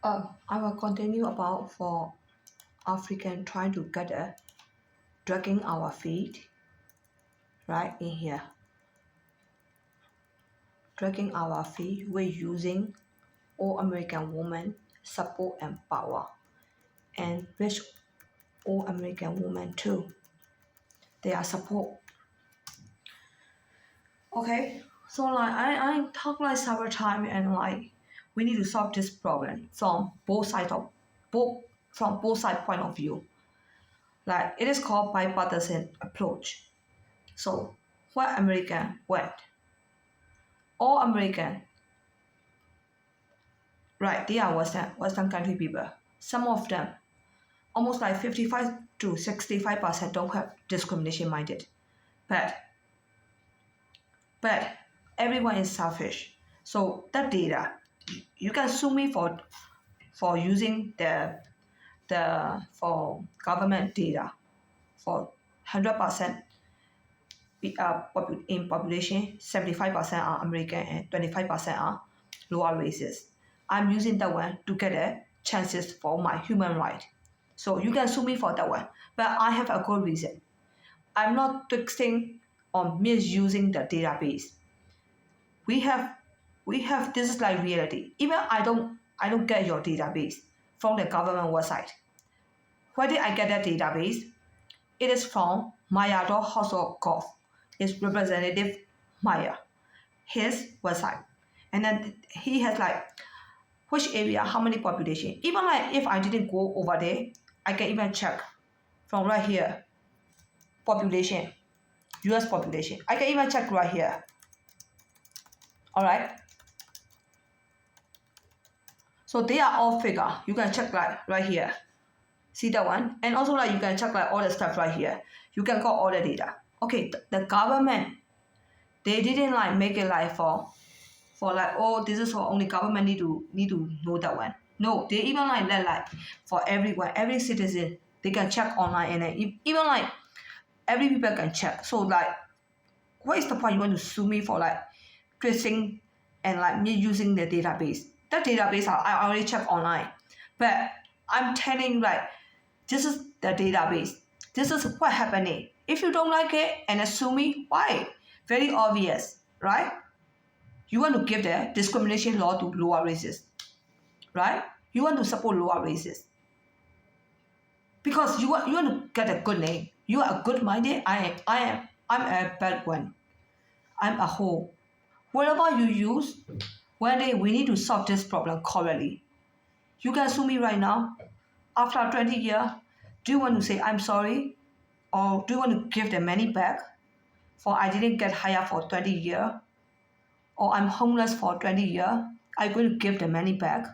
I will continue about for African trying to gather, dragging our feet right in here, dragging our feet. We're using all American women support and power, and rich all American women too. They are support. Okay, so like I talk like several times and like we need to solve this problem from both side point of view. Like it is called bipartisan approach. So what American went? All American, right? They are Western country people. Some of them, almost like 55 to 65% don't have discrimination minded. But but everyone is selfish. So that data, you can sue me for using the for government data for 100% in population, 75% are American and 25% are lower races. I'm using that one to get the chances for my human right. So you can sue me for that one. But I have a good reason. I'm not twisting or misusing the database. We have this is like reality. Even I don't get your database from the government website. Where did I get that database? It is from Maya House of Golf. It's Representative Maya, his website. And then he has like which area, how many population. Even like if I didn't go over there, I can even check from right here. Population, US population. I can even check right here. Alright. So they are all figure. You can check like right here. See that one? And also like you can check like all the stuff right here. You can got all the data. Okay, the government, they didn't like make it like for like, oh, this is for only government need to know that one. No, they even like that like for everyone, every citizen, they can check online and then even like every people can check. So like what is the point you want to sue me for like twisting and like me using the database? That database I already checked online. But I'm telling you like this is the database. This is what happening. If you don't like it and sue me, why? Very obvious, right? You want to give the discrimination law to lower races, right? You want to support lower races because you want to get a good name. You are a good minded. I'm a bad one. I'm a whole. Whatever you use, one day we need to solve this problem correctly. You can sue me right now. After 20 years, do you want to say I'm sorry, or do you want to give the money back for I didn't get hired for 20 years? Or I'm homeless for 20 years, I'm going to give the money back.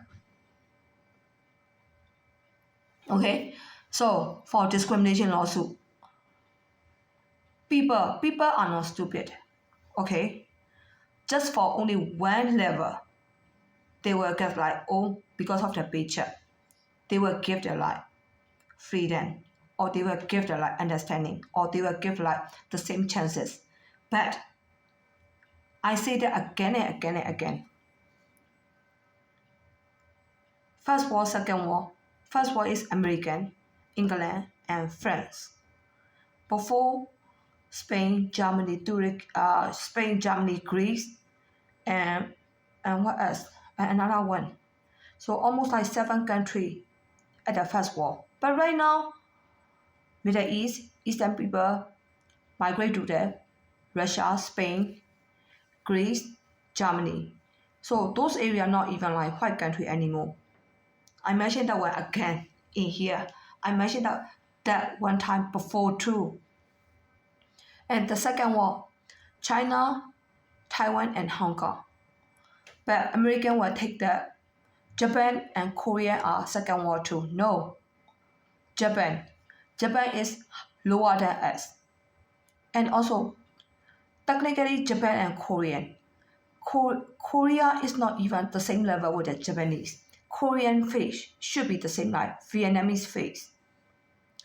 Okay, so for discrimination lawsuit, people are not stupid. Okay, just for only one level, they will get like, oh, because of the paycheck, they will give their like freedom, or they will give their like understanding, or they will give like the same chances. But I say that again and again and again. First war, second war. First war is American, England, and France. Before Spain, Germany, Greece, and what else? And another one. So almost like 7 countries at the first war. But right now, Middle East, Eastern people migrate to the Russia, Spain, Greece, Germany. So those areas not even like white country anymore. I mentioned that one again in here. I mentioned that one time before too. And the second war, China, Taiwan, and Hong Kong. But American will take the Japan and Korea are second war too. No, Japan. Japan is lower than us. And also, technically Japan and Korean. Korea is not even the same level with the Japanese. Korean fish should be the same like Vietnamese fish.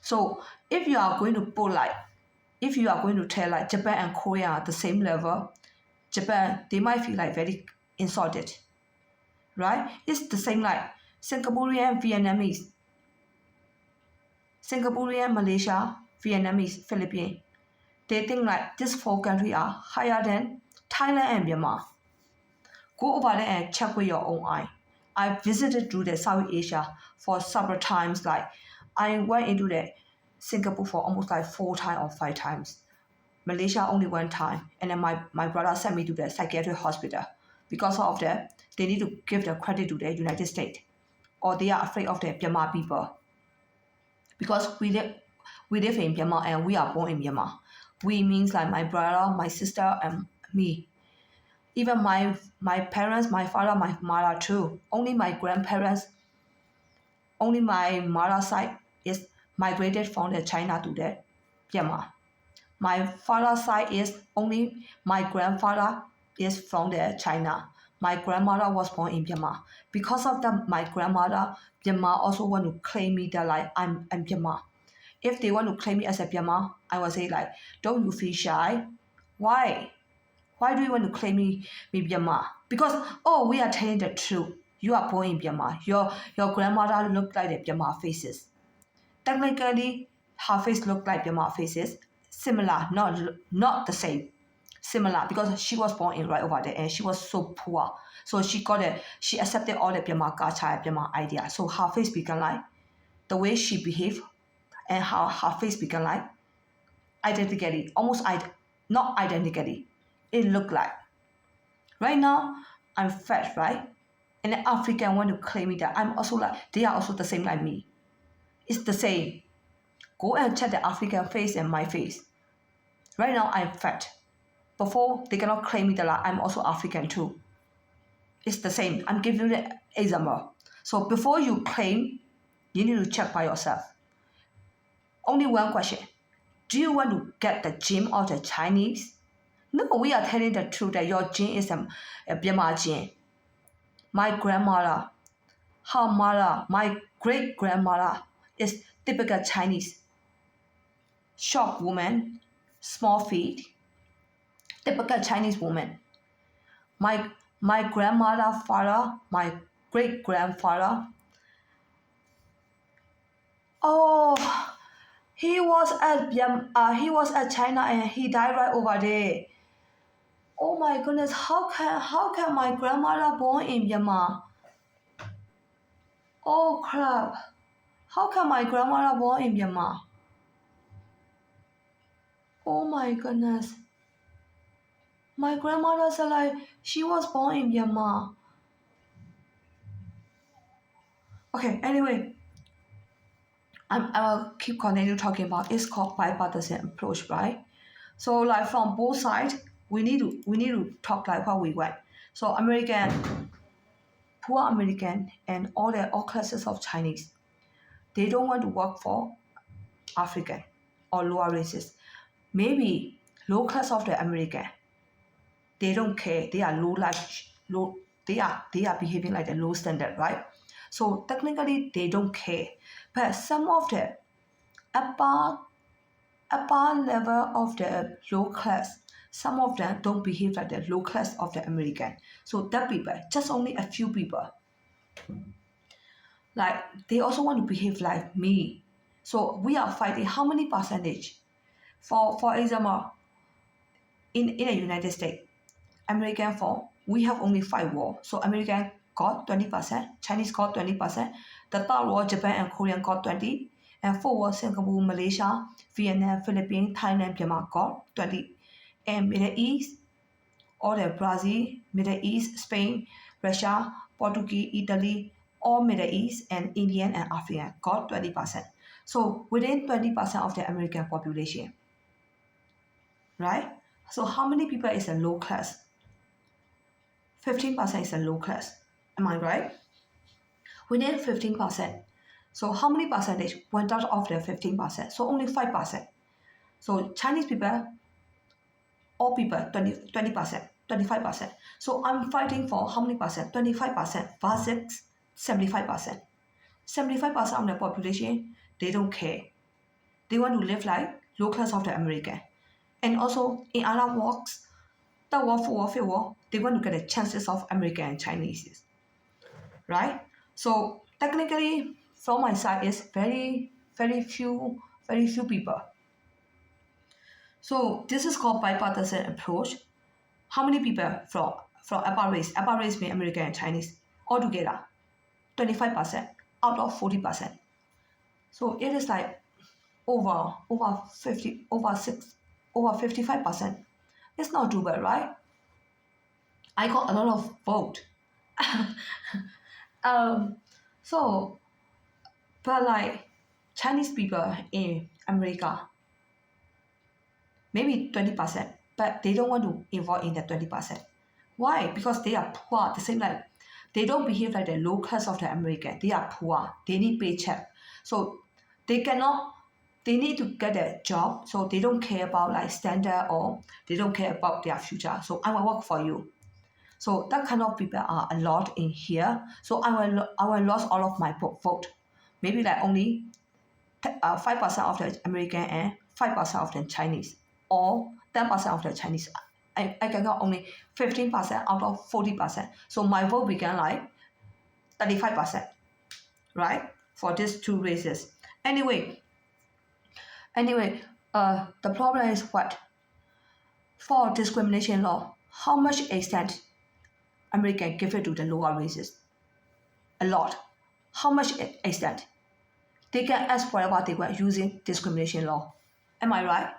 So if you are going to put like, if you are going to tell like Japan and Korea are the same level, Japan, they might feel like very insulted, right? It's the same like Singaporean, Vietnamese, Singaporean, Malaysia, Vietnamese, Philippines. They think like these 4 countries are higher than Thailand and Myanmar. Go over there and check with your own eye. I visited to the South Asia for several times. Like I went into the Singapore for almost like 4 times or 5 times. Malaysia only 1 time. And then my brother sent me to the psychiatric hospital. Because of that, they need to give the credit to the United States. Or they are afraid of the Myanmar people. Because we live in Myanmar and we are born in Myanmar. We means like my brother, my sister, and me. Even my parents, my father, my mother too. Only my grandparents, only my mother's side is migrated from the China to the Myanmar. My father's side is only my grandfather is from the China. My grandmother was born in Myanmar. Because of my grandmother, Myanmar also want to claim me that like I'm Myanmar. If they want to claim me as a Myanmar, I will say like, don't you feel shy? Why? Why do you want to claim me Myanmar? Because, oh, we are telling the truth. You are born in Myanmar. Your grandmother looked like the Myanmar faces. Technically, her face looked like Myanmar faces. Similar, not the same. Similar, because she was born in right over there and she was so poor. So she accepted all the Myanmar culture and Myanmar idea. So her face became like, the way she behaved and how her face became like, identically, not identically. It looked like. Right now, I'm fat, right? And the African want to claim me that I'm also like, they are also the same like me. It's the same. Go and check the African face and my face. Right now, I'm fat. Before, they cannot claim me that like, I'm also African too. It's the same. I'm giving you the example. So before you claim, you need to check by yourself. Only one question. Do you want to get the gene of the Chinese? No, we are telling the truth that your gene is a Myanmar gene. My grandmother, her mother, my great-grandmother is typical Chinese. Short woman, small feet, typical Chinese woman. My grandmother, father, my great-grandfather, oh, he was at China and he died right over there. Oh my goodness, how can my grandmother born in Myanmar? Oh crap. How can my grandmother born in Myanmar? Oh my goodness. My grandmother said like she was born in Myanmar. Okay, anyway. I will keep continue talking about it's called bipartisan approach, right? So like from both sides, we need to talk like what we want. So poor American and all classes of Chinese, they don't want to work for African or lower races. Maybe low class of the American, they don't care. They are low. They are behaving like a low standard, right? So technically they don't care. But some of the upper level of the low class, some of them don't behave like the low class of the American. So that people, just only a few people, like they also want to behave like me. So we are fighting how many percentage? For example, in the United States, American we have only 5 war. So American got 20%, Chinese got 20%, the third war Japan and Korean got 20%, and 4 war Singapore, Malaysia, Vietnam, Philippines, Thailand, Myanmar got 20%. And Middle East, all the Brazil, Middle East, Spain, Russia, Portuguese, Italy, all Middle East and Indian and African got 20%. So within 20% of the American population, right? So how many people is a low class? 15% is a low class. Am I right? Within 15%. So how many percentage went out of the 15%? So only 5%. So Chinese people, all people, 20%, 25%. So I'm fighting for how many percent? 25% versus 75%. 75% of the population, they don't care. They want to live like low class of the American. And also in other walks, Third War, Fourth War, Fifth War, they want to get the chances of American and Chinese. Right? So technically, from my side, is very few people. So this is called bipartisan approach. How many people from upper race? Upper race means American and Chinese altogether, 25% out of 40%. So it is like over 50 over 6 over 55%. It's not too bad, right? I got a lot of vote. um, so but like Chinese people in America, maybe 20%, but they don't want to involve in that 20%. Why? Because they are poor. The same like they don't behave like the locals of the American. They are poor. They need paycheck. So they cannot they need to get a job, so they don't care about like standard or they don't care about their future. So I will work for you. So that kind of people are a lot in here. So I will lose all of my vote. Maybe like only 5% of the American and 5% of the Chinese, or 10% of the Chinese. I can get only 15% out of 40%. So my vote became like 35%, right? For these two races. Anyway, the problem is what? For discrimination law, how much extent American give it to the lower races? A lot. How much extent? They can ask whatever they want using discrimination law. Am I right?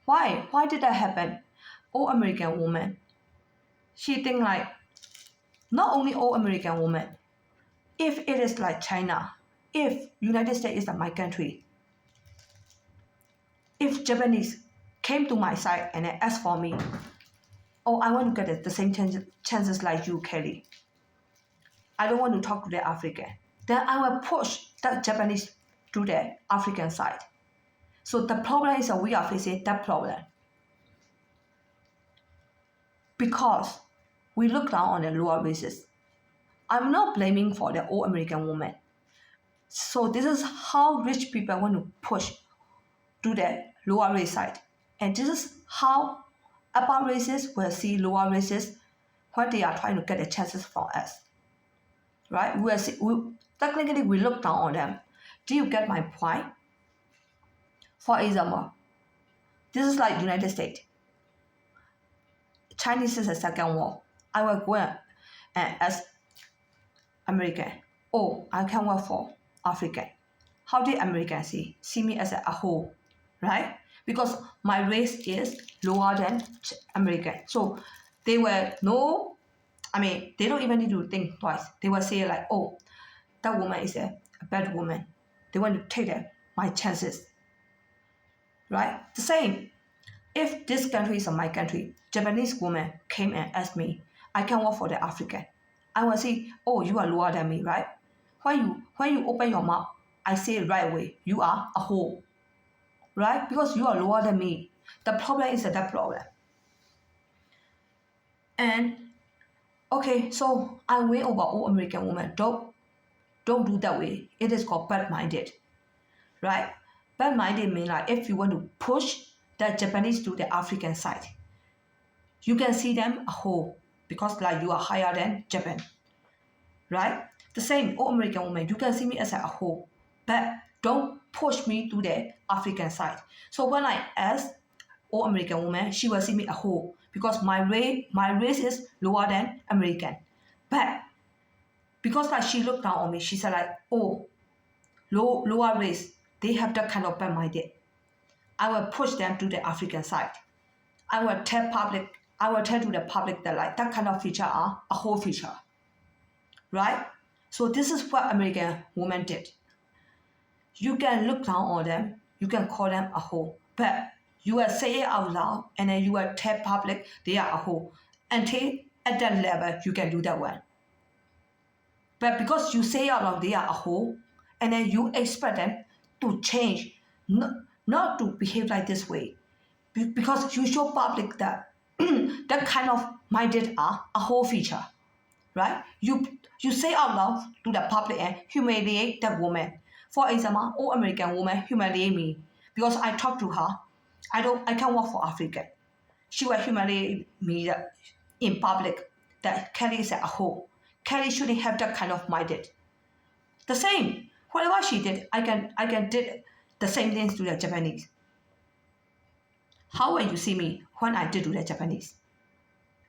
Why? Why did that happen? All American woman, she think like, not only all American woman, if it is like China, if United States is like my country, if Japanese came to my side and asked for me, oh, I want to get the same chances like you, Kelly. I don't want to talk to the African. Then I will push the Japanese to the African side. So the problem is that we are facing that problem. Because we look down on the lower races. I'm not blaming for the old American woman. So this is how rich people want to push to the lower race side. And this is how upper races will see lower races when they are trying to get the chances from us. Right? Technically, we look down on them. Do you get my point? For example, this is like United States. Chinese is a second war. I will go and ask American, oh, I can work for African. How did Americans see me as a whole, right? Because my race is lower than American. So they were they don't even need to think twice. They will say like, oh, that woman is a bad woman. They want to take my chances, right? The same. If this country is my country, Japanese woman came and asked me, I can work for the African. I will say, oh, you are lower than me, right? When you open your mouth, I say it right away, you are a whole, right? Because you are lower than me. The problem is that problem. And okay, so I win over all American women. Don't do that way. It is called bad-minded, right? Bad-minded means like if you want to push the Japanese to the African side, you can see them a whole because like you are higher than Japan, right? The same, all American women, you can see me as a whole, but don't push me to the African side. So when I ask all American woman, she will see me a whole because my race is lower than American. But because like she looked down on me, she said like, oh, lower race, they have that kind of bad-minded. I will push them to the African side. I will tell to the public that like that kind of feature are a whole feature, right? So this is what American women did. You can look down on them, you can call them a whole, but you will say it out loud and then you will tell public they are a whole. Until at that level, you can do that one. But because you say out loud they are a whole, and then you expect them to change, not to behave like this way, because you show public that that kind of minded are a whole feature, right? You say out loud to the public and humiliate that woman. For example, all American woman humiliate me because I talk to her. I can work for African. She will humiliate me in public that Kelly is a whole. Kelly shouldn't have that kind of minded. The same. Whatever she did, I can did the same things to the Japanese. How will you see me when I did to the Japanese?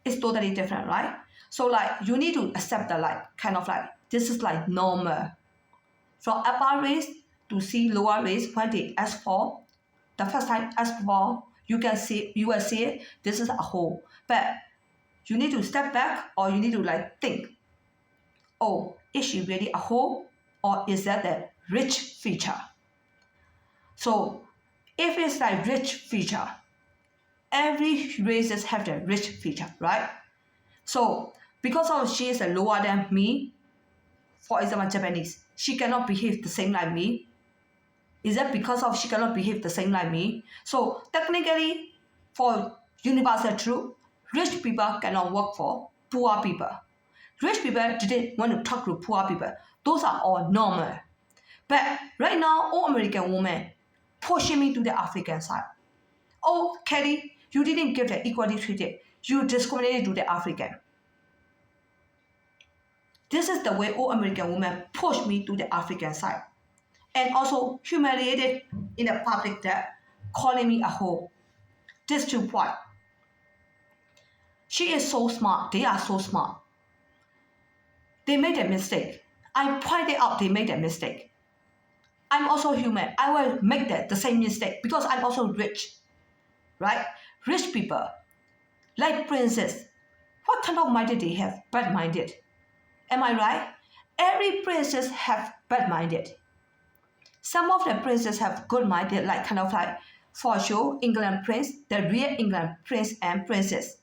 It's totally different, right? So like you need to accept that like kind of like this is like normal. From upper race to see lower race when they ask for the first time ask for, you will see it, this is a whole. But you need to step back or you need to like think, oh, is she really a whole or is that the rich feature? So if it's like rich feature, every races have the rich feature, right? So because of she is lower than me, for example Japanese, she cannot behave the same like me. Is that because of she cannot behave the same like me? So technically, for universal truth, rich people cannot work for poor people. Rich people didn't want to talk to poor people. Those are all normal. But right now, all American women pushing me to the African side. Oh, Kelly, you didn't give the equality treated. You discriminated to the African. This is the way all American women push me to the African side. And also humiliated in the public that calling me a hoe. This too point. She is so smart. They are so smart. They made a mistake. I pointed out they made a mistake. I'm also human. I will make the same mistake because I'm also rich. Right? Rich people, like princess, what kind of mind did they have? Bad-minded. Am I right? Every princess have bad-minded. Some of the princes have good-minded, like kind of like for sure England prince, the real England prince and princess.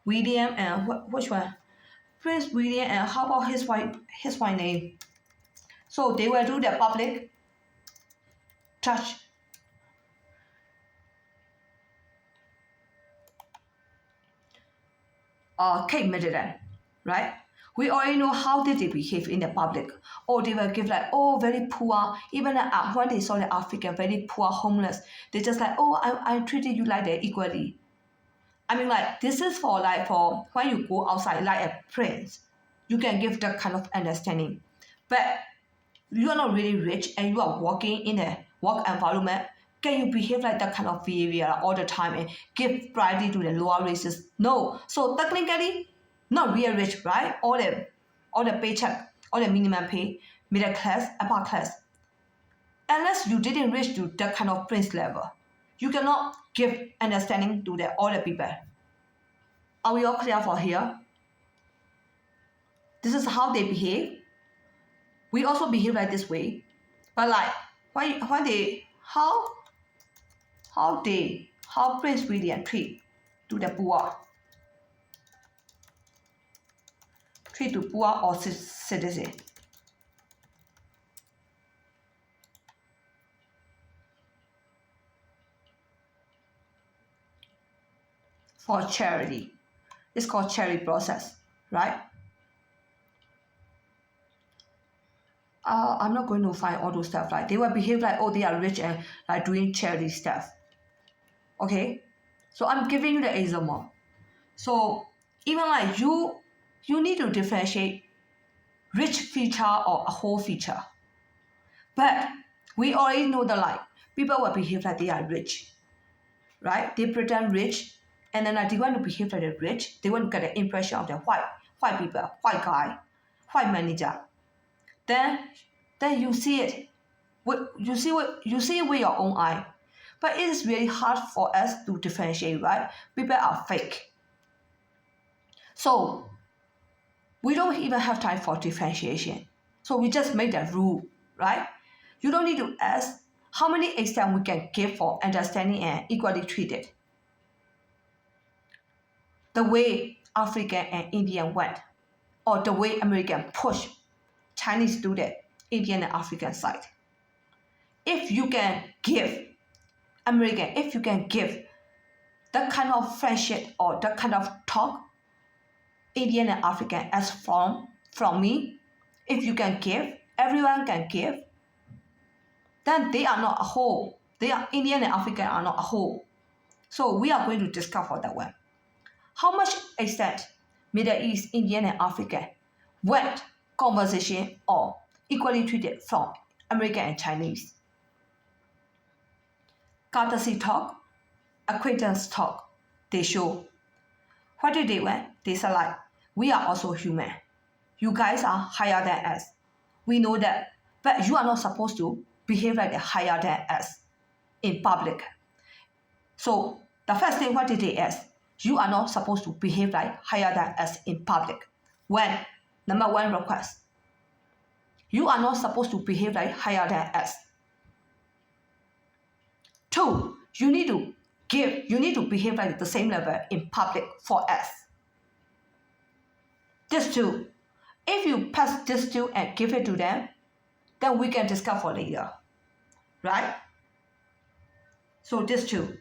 William and which one? Prince William and how about his wife name? So they will do the public touch. Kate Middleton, right? We already know how did they behave in the public. Or they will give like, oh, very poor. Even when they saw the African, very poor, homeless, they just like, oh, I treated you like that equally. I mean, like, this is for when you go outside like a prince, you can give that kind of understanding. But you are not really rich and you are working in a work environment. Can you behave like that kind of behavior all the time and give priority to the lower races? No. So technically, not real rich, right? All the paycheck, all the minimum pay, middle class, upper class. Unless you didn't reach to that kind of prince level, you cannot give understanding to all the people. Are we all clear for here? This is how they behave. We also behave like this way. But like when they how Prince William treat to the poor. Treat to poor or citizen. For charity. It's called charity process, right? I'm not going to find all those stuff. Like they will behave like, oh, they are rich and like doing charity stuff. Okay? So I'm giving you the example. So even like you need to differentiate rich feature or a whole feature. But we already know that like people will behave like they are rich. Right? They pretend rich and then like, they want to behave like they're rich. They want to get the impression of the white people, white guy, white manager. Then you see it. You see it with your own eye. But it is really hard for us to differentiate, right? People are fake. So we don't even have time for differentiation. So we just make that rule, right? You don't need to ask how many examples we can give for understanding and equally treated. The way African and Indian went, or the way American push Chinese to the Indian and African side. If you can give American, if you can give that kind of friendship or that kind of talk, Indian and African as from me, if you can give, everyone can give, then they are not a whole. They are Indian and African are not a whole. So we are going to discover that one. How much extent Middle East, Indian and African went conversation or equally treated from American and Chinese. Courtesy talk, acquaintance talk, they show. What did they want? They said like, we are also human. You guys are higher than us. We know that, but you are not supposed to behave like they're higher than us in public. So the first thing, what did they ask? You are not supposed to behave like higher than us in public. When? Number one request. You are not supposed to behave like higher than us. 2, you need to behave like the same level in public for us. This 2, if you pass this 2 and give it to them, then we can discuss for later, right? So this 2.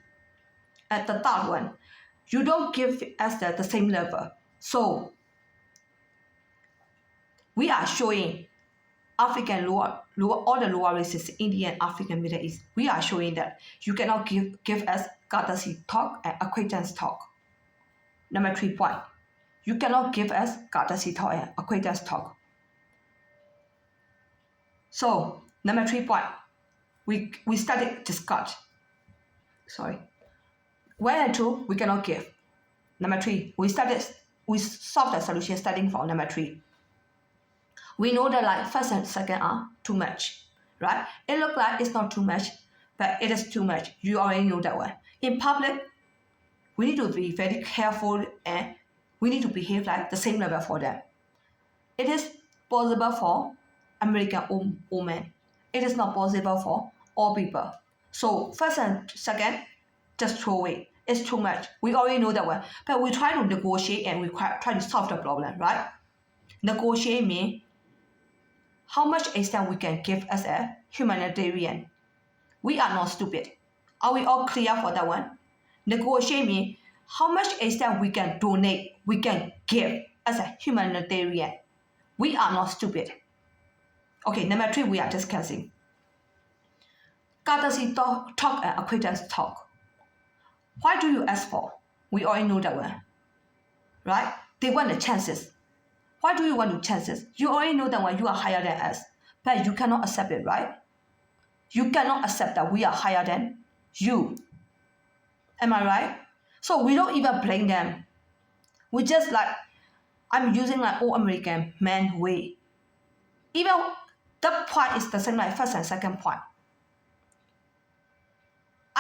And the third one, you don't give us the same level. So we are showing African all the lower races, Indian, African, Middle East, we are showing that you cannot give us courtesy talk and acquaintance talk. Number 3 point, you cannot give us courtesy talk and acquaintance talk. So number 3 point, we started discuss. 1 and 2, we cannot give. Number 3, we solved the solution starting from number 3. We know that like first and second are too much, right? It looks like it's not too much, but it is too much. You already know that one. In public, we need to be very careful and we need to behave like the same level for them. It is possible for American women. It is not possible for all people. So first and second, just throw away. It's too much. We already know that one. But we try to negotiate and we try to solve the problem, right? Negotiate means how much extent we can give as a humanitarian. We are not stupid. Are we all clear for that one? Negotiate means how much extent we can donate, we can give as a humanitarian. We are not stupid. Okay, number 3 we are discussing. Courtesy talk and acquaintance talk. Why do you ask for? We already know that one, right? They want the chances. Why do you want the chances? You already know that when you are higher than us, but you cannot accept it, right? You cannot accept that we are higher than you. Am I right? So we don't even blame them. We just like, I'm using like old American man way. Even the point is the same like first and second point.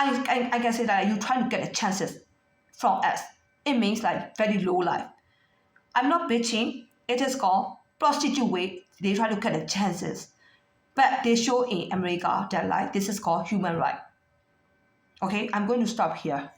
I can say that you're trying to get the chances from us. It means like very low life. I'm not bitching. It is called prostitute way. They try to get the chances. But they show in America that like this is called human right. Okay, I'm going to stop here.